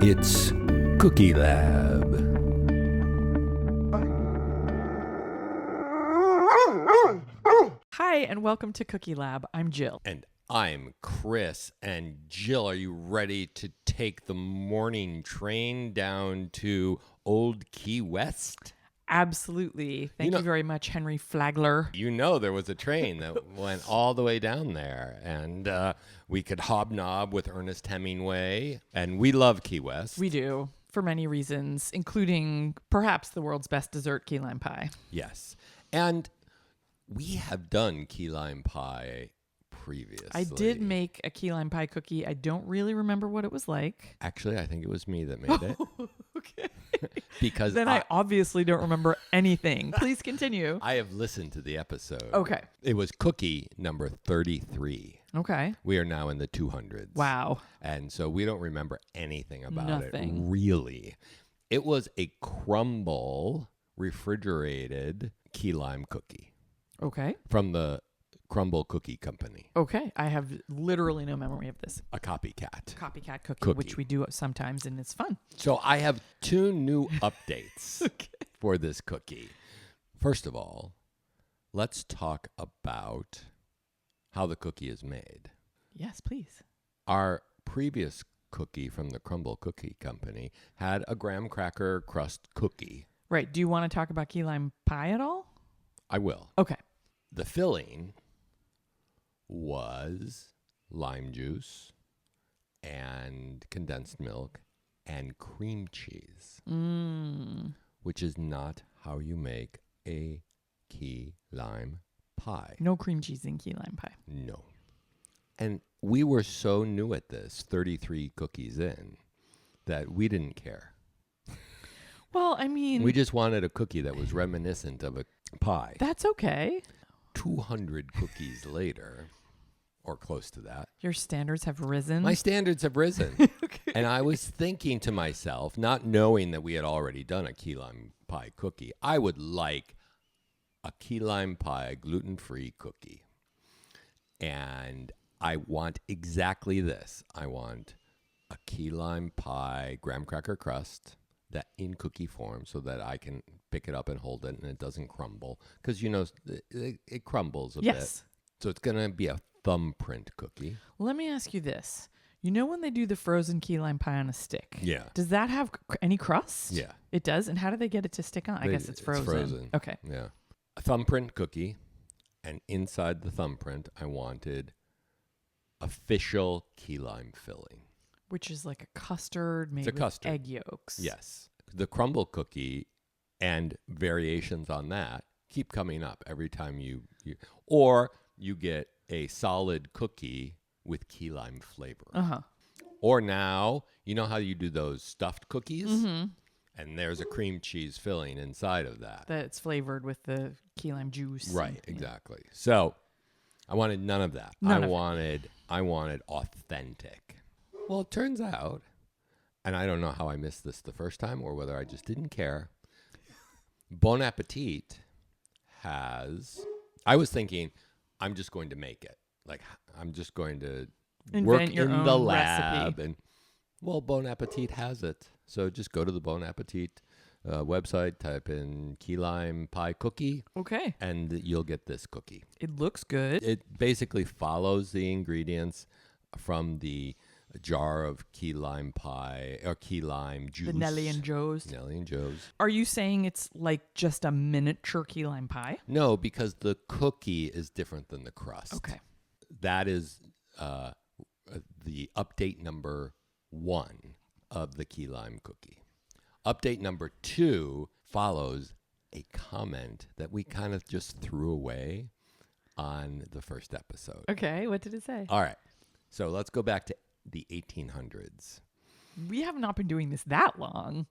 It's Cookie Lab. Hi, and welcome to Cookie Lab. I'm Jill. And I'm Chris. And Jill, are you ready to take the morning train down to Old Key West? Absolutely. Thank you very much, Henry Flagler. You know there was a train that went all the way down there. And we could hobnob with Ernest Hemingway. And we love Key West. We do, for many reasons, including perhaps the world's best dessert, key lime pie. Yes. And we have done key lime pie previously. I did make a key lime pie cookie. I don't really remember what it was like. Actually, I think it was me that made it. Okay. Because then I obviously don't remember anything. Please continue. I have listened to the episode. Okay. It was cookie number 33. Okay. We are now in the 200s. Wow. And so we don't remember anything about Nothing. it, really. It was a crumble refrigerated key lime cookie Okay. from the Crumble Cookie Company. Okay. I have literally no memory of this. A copycat. Copycat cookie, which we do sometimes, and it's fun. So I have two new updates Okay. for this cookie. First of all, let's talk about how the cookie is made. Yes, please. Our previous cookie from the Crumble Cookie Company had a graham cracker crust cookie. Right. Do you want to talk about key lime pie at all? I will. Okay. The filling was lime juice and condensed milk and cream cheese, which is not how you make a key lime pie. No cream cheese in key lime pie. No. And we were so new at this, 33 cookies in, that we didn't care. Well, I mean, We just wanted a cookie that was reminiscent of a pie. that's okay. 200 cookies later, or close to that, Your standards have risen. my standards have risen. Okay. And I was thinking to myself, not knowing that we had already done a key lime pie cookie, I would like a key lime pie gluten-free cookie. And I want exactly this. I want a key lime pie graham cracker crust that in cookie form so that I can pick it up and hold it and it doesn't crumble. Because, it crumbles a bit. Yes. So it's going to be a thumbprint cookie. Let me ask you this. You know when they do the frozen key lime pie on a stick? Yeah. Does that have any crust? Yeah. It does? And how do they get it to stick on? I guess it's frozen. It's frozen. Okay. Yeah. A thumbprint cookie. And inside the thumbprint, I wanted official key lime filling. Which is like a custard made with custard. egg yolks. Yes. The crumble cookie and variations on that keep coming up every time you or you get a solid cookie with key lime flavor. Uh-huh. Or now, you know how you do those stuffed cookies? Mm-hmm. And there's a cream cheese filling inside of that. That's flavored with the key lime juice. Right, and- exactly. So I wanted none of that. None I of wanted authentic. Well, it turns out, and I don't know how I missed this the first time or whether I just didn't care. Bon Appetit I was thinking, I'm just going to make it. Like, I'm just going to work Invent your in the own lab. recipe. And, well, Bon Appetit has it. So just go to the Bon Appetit website, type in key lime pie cookie, Okay. and you'll get this cookie. It looks good. It basically follows the ingredients from the jar of key lime pie or key lime juice. The Nelly and Joe's. Nelly and Joe's. Are you saying it's like just a miniature key lime pie? No, because the cookie is different than the crust. Okay. That is the update number 1 of the key lime cookie. Update number 2 follows a comment that we kind of just threw away on the first episode. Okay. What did it say? All right. So let's go back to the 1800s. We have not been doing this that long.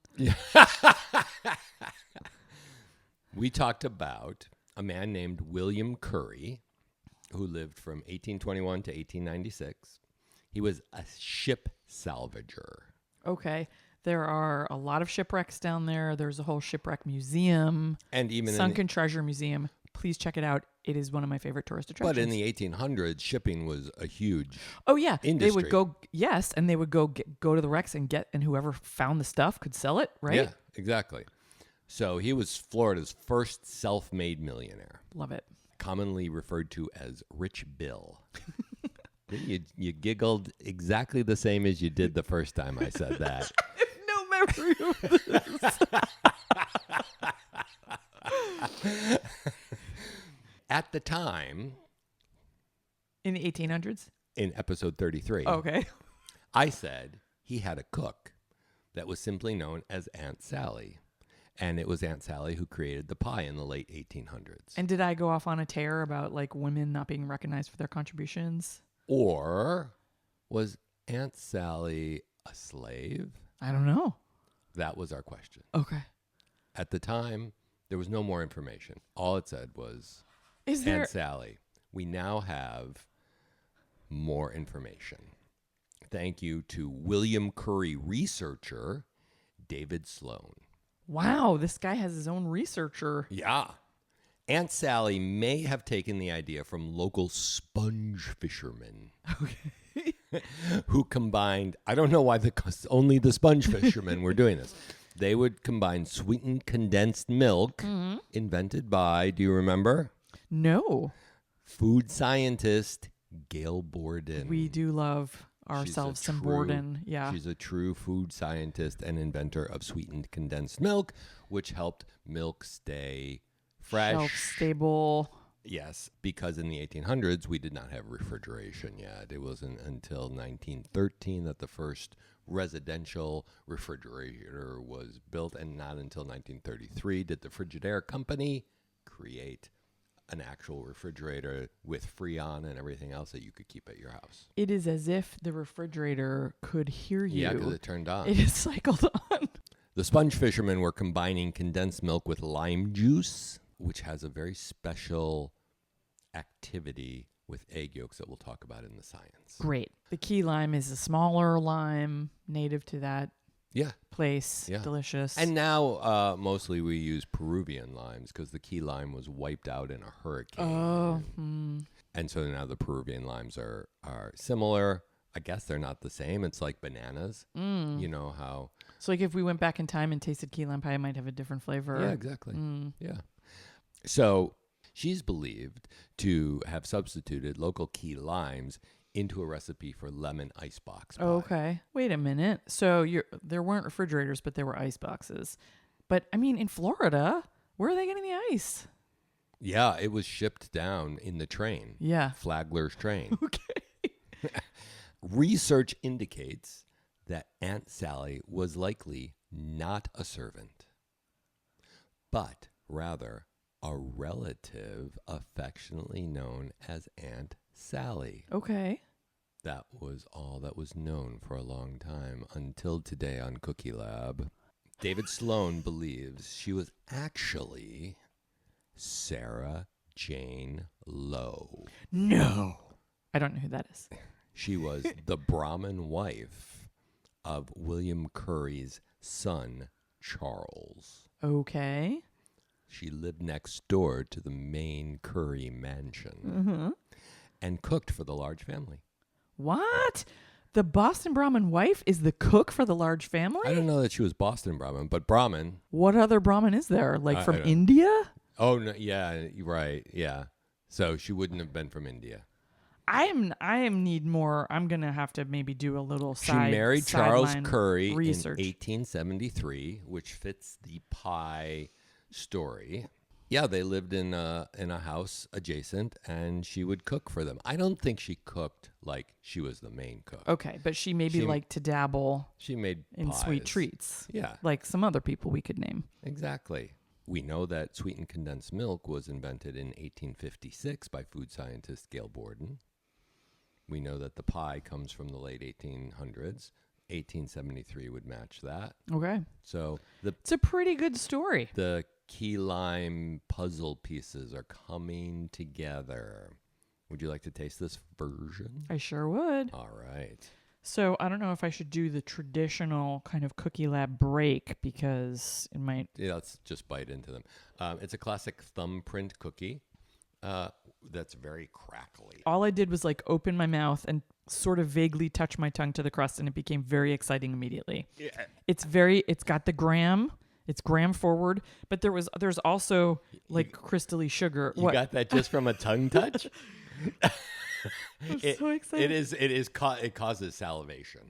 We talked about a man named William Curry who lived from 1821 to 1896. He was a ship salvager. Okay. There are a lot of shipwrecks down there. There's a whole shipwreck museum, And even sunken treasure museum. Please check it out. It is one of my favorite tourist attractions. But in the 1800s, shipping was a huge oh yeah, industry. They would go and they would go to the wrecks and whoever found the stuff could sell it, right? Yeah, exactly. So he was Florida's first self-made millionaire, Love it. commonly referred to as Rich Bill. You giggled exactly the same as you did the first time I said that. No memory of this. At the time, In the 1800s? in episode 33, Okay. I said he had a cook that was simply known as Aunt Sally. And it was Aunt Sally who created the pie in the late 1800s. And did I go off on a tear about like women not being recognized for their contributions? Or was Aunt Sally a slave? I don't know. That was our question. Okay. At the time, there was no more information. All it said was Is there Aunt Sally. We now have more information. Thank you to William Curry researcher David Sloan. Wow, this guy has his own researcher. Yeah. Aunt Sally may have taken the idea from local sponge fishermen. Okay. Who combined, I don't know why only the sponge fishermen were doing this. They would combine sweetened condensed milk, invented by, do you remember? No. Food scientist Gail Borden. We do love ourselves some Borden. Yeah. She's a true food scientist and inventor of sweetened condensed milk, which helped milk stay fresh. Shelf stable. Yes, because in the 1800s, we did not have refrigeration yet. It wasn't until 1913 that the first residential refrigerator was built, and not until 1933 did the Frigidaire company create an actual refrigerator with Freon and everything else that you could keep at your house. It is as if the refrigerator could hear you. Yeah, because it turned on. It is cycled on. The sponge fishermen were combining condensed milk with lime juice, which has a very special activity with egg yolks that we'll talk about in the science. Great. The key lime is a smaller lime native to that Yeah. place. Yeah. Delicious. And now mostly we use Peruvian limes because the key lime was wiped out in a hurricane. Oh. And so now the Peruvian limes are similar. I guess they're not the same. It's like bananas. You know how... So like if we went back in time and tasted key lime pie, it might have a different flavor. Yeah, exactly. Yeah. So she's believed to have substituted local key limes into a recipe for lemon icebox pie. Okay. Wait a minute. So there weren't refrigerators, but there were ice boxes. But I mean, in Florida, where are they getting the ice? Yeah, it was shipped down in the train. Yeah. Flagler's train. Okay. Research indicates that Aunt Sally was likely not a servant, but rather a relative affectionately known as Aunt Sally. Okay. That was all that was known for a long time until today on Cookie Lab. David Sloan believes she was actually Sarah Jane Lowe. No. I don't know who that is. She was the Brahmin wife of William Curry's son, Charles. Okay. She lived next door to the main Curry mansion and cooked for the large family. What? The Boston Brahmin wife is the cook for the large family? I don't know that she was Boston Brahmin, but Brahmin. What other Brahmin is there? Like I from don't- India? Oh, no, yeah, you're right. Yeah. So she wouldn't have been from India. I need more. I'm going to have to maybe do a little She married Charles sideline Curry research. in 1873, which fits the pie story. Yeah, they lived in a house adjacent, and she would cook for them. I don't think she cooked like she was the main cook. Okay, but she maybe liked to dabble She made in pies. sweet treats. Yeah, Like some other people we could name. exactly. We know that sweetened condensed milk was invented in 1856 by food scientist Gail Borden. We know that the pie comes from the late 1800s. 1873 would match that. Okay. So It's a pretty good story. the key lime puzzle pieces are coming together. Would you like to taste this version? I sure would. All right. So I don't know if I should do the traditional kind of Cookie Lab break because it might... Yeah, let's just bite into them. It's a classic thumbprint cookie. That's very crackly. All I did was like open my mouth and sort of vaguely touch my tongue to the crust, and it became very exciting immediately. Yeah. It's got the graham. It's graham forward, but there's also like crystally sugar. You got that just from a tongue touch? I'm so excited. It causes salivation.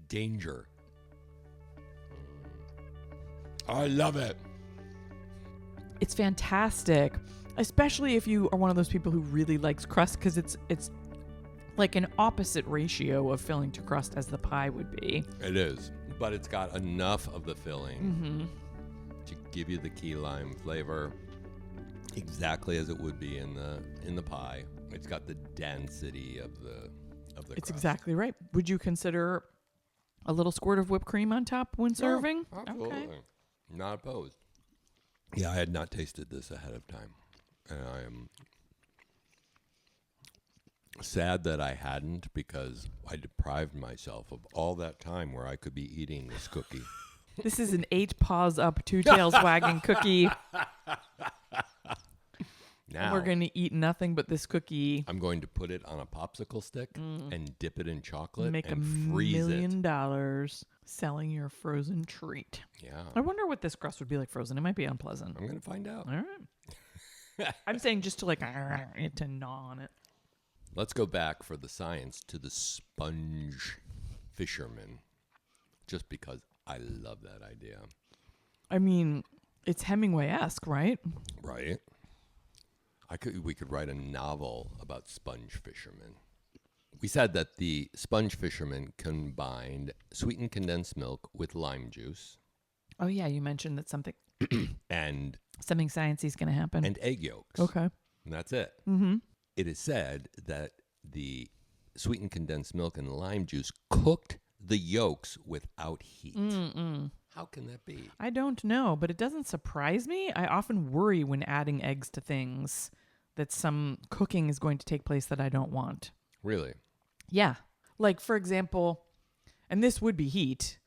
Danger. I love it. It's fantastic, especially if you are one of those people who really likes crust, because it's like an opposite ratio of filling to crust as the pie would be. It is, but it's got enough of the filling to give you the key lime flavor, exactly as it would be in the pie. It's got the density of the It's crust. exactly right. Would you consider a little squirt of whipped cream on top when serving? Absolutely. Okay. Not opposed. Yeah, I had not tasted this ahead of time, and I am sad that I hadn't, because I deprived myself of all that time where I could be eating this cookie. This is an 8 paws up, 2 tails wagging cookie. Now We're going to eat nothing but this cookie. I'm going to put it on a popsicle stick and dip it in chocolate Make and $1 freeze million selling your frozen treat. it. Yeah, I wonder what this crust would be like frozen. It might be unpleasant. I'm going to find out. All right. I'm saying just to like to gnaw on it. Let's go back for the science to the sponge fisherman, just because I love that idea. I mean, it's Hemingway-esque, right? Right? We could write a novel about sponge fishermen. We said that the sponge fishermen combined sweetened condensed milk with lime juice Oh yeah, you mentioned that something and sciencey is going to happen. and egg yolks. Okay. And that's it. Mm-hmm. It is said that the sweetened condensed milk and lime juice cooked the yolks without heat. How can that be? I don't know, but it doesn't surprise me. I often worry when adding eggs to things that some cooking is going to take place that I don't want. Really? Yeah. Like, for example, and this would be heat,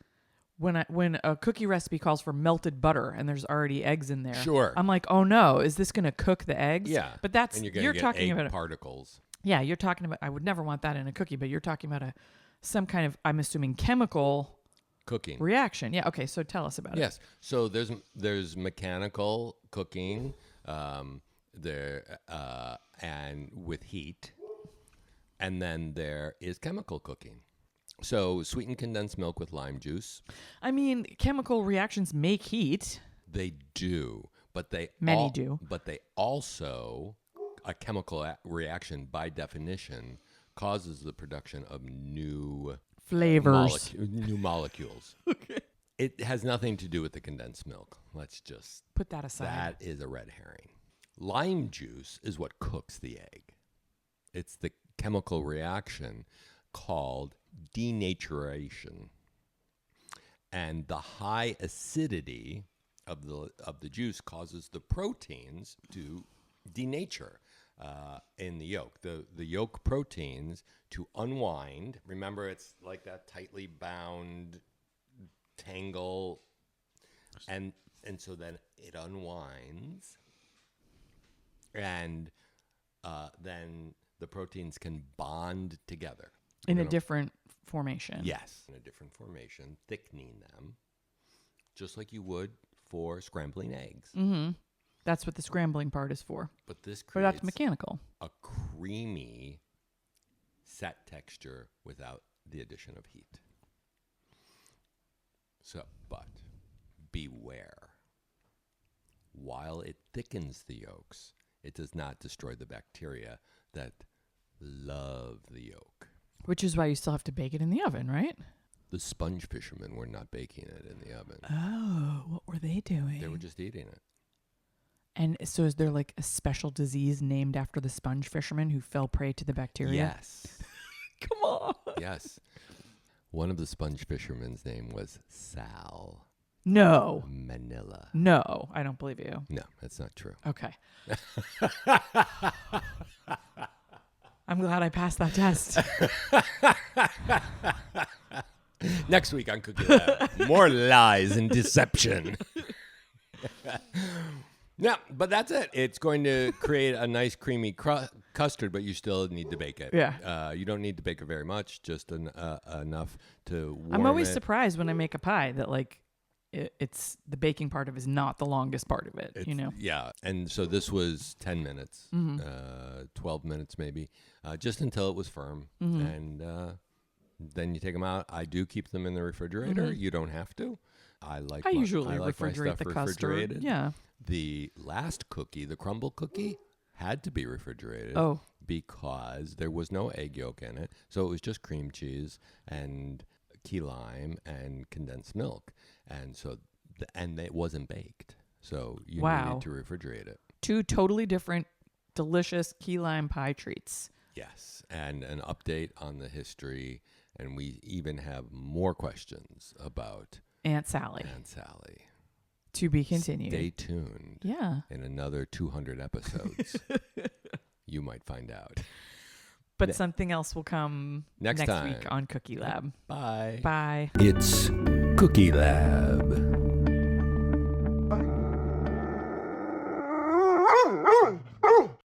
when a cookie recipe calls for melted butter and there's already eggs in there. Sure. I'm like, oh no, is this going to cook the eggs? Yeah. But that's, And you're you're get talking egg about, particles. yeah, you're talking about, I would never want that in a cookie, but you're talking about some kind of, I'm assuming, chemical Cooking. reaction. Yeah. Okay. So tell us about it. Yes. So there's mechanical cooking, and with heat, and then there is chemical cooking. So sweetened condensed milk with lime juice. I mean, chemical reactions make heat. They do, but Many do. But they also, a chemical reaction by definition causes the production of new Flavors. new molecules. Okay. It has nothing to do with the condensed milk. Let's just Put that aside. That is a red herring. Lime juice is what cooks the egg. It's the chemical reaction called denaturation. And the high acidity of the juice causes the proteins to denature in the yolk. The yolk proteins to unwind. Remember, it's like that tightly bound tangle, and so then it unwinds, and then the proteins can bond together in a different formation. Yes, in a different formation, thickening them, just like you would for scrambling eggs. Mm-hmm. That's what the scrambling part is for. But this But creates that's mechanical. a creamy set texture without the addition of heat. So, but beware. While it thickens the yolks, it does not destroy the bacteria that love the yolk. Which is why you still have to bake it in the oven, right? The sponge fishermen were not baking it in the oven. Oh, what were they doing? They were just eating it. And so is there like a special disease named after the sponge fisherman who fell prey to the bacteria? Yes. Come on. Yes. One of the sponge fishermen's name was Sal No. Manila. No, I don't believe you. No, that's not true. Okay. I'm glad I passed that test. Next week on Cookie Lab, more lies and deception. Yeah, but that's it. It's going to create a nice creamy custard, but you still need to bake it. Yeah. You don't need to bake it very much, just enough to warm I'm always it. surprised when I make a pie that like it's the baking part of it is not the longest part of it, Yeah, and so this was 10 minutes, 12 minutes maybe, just until it was firm. And then you take them out. I do keep them in the refrigerator. You don't have to. I usually like my refrigerate stuff the refrigerated. custard. Yeah. The last cookie, the crumble cookie, had to be refrigerated. Oh. Because there was no egg yolk in it. So it was just cream cheese and key lime and condensed milk. And so, and it wasn't baked. So you needed to refrigerate it. 2 totally different, delicious key lime pie treats. Yes. And an update on the history. And we even have more questions about Aunt Sally. To be continued. Stay tuned. Yeah. In another 200 episodes, you might find out. But something else will come next time. week on Cookie Lab. Bye. Bye. It's Cookie Lab.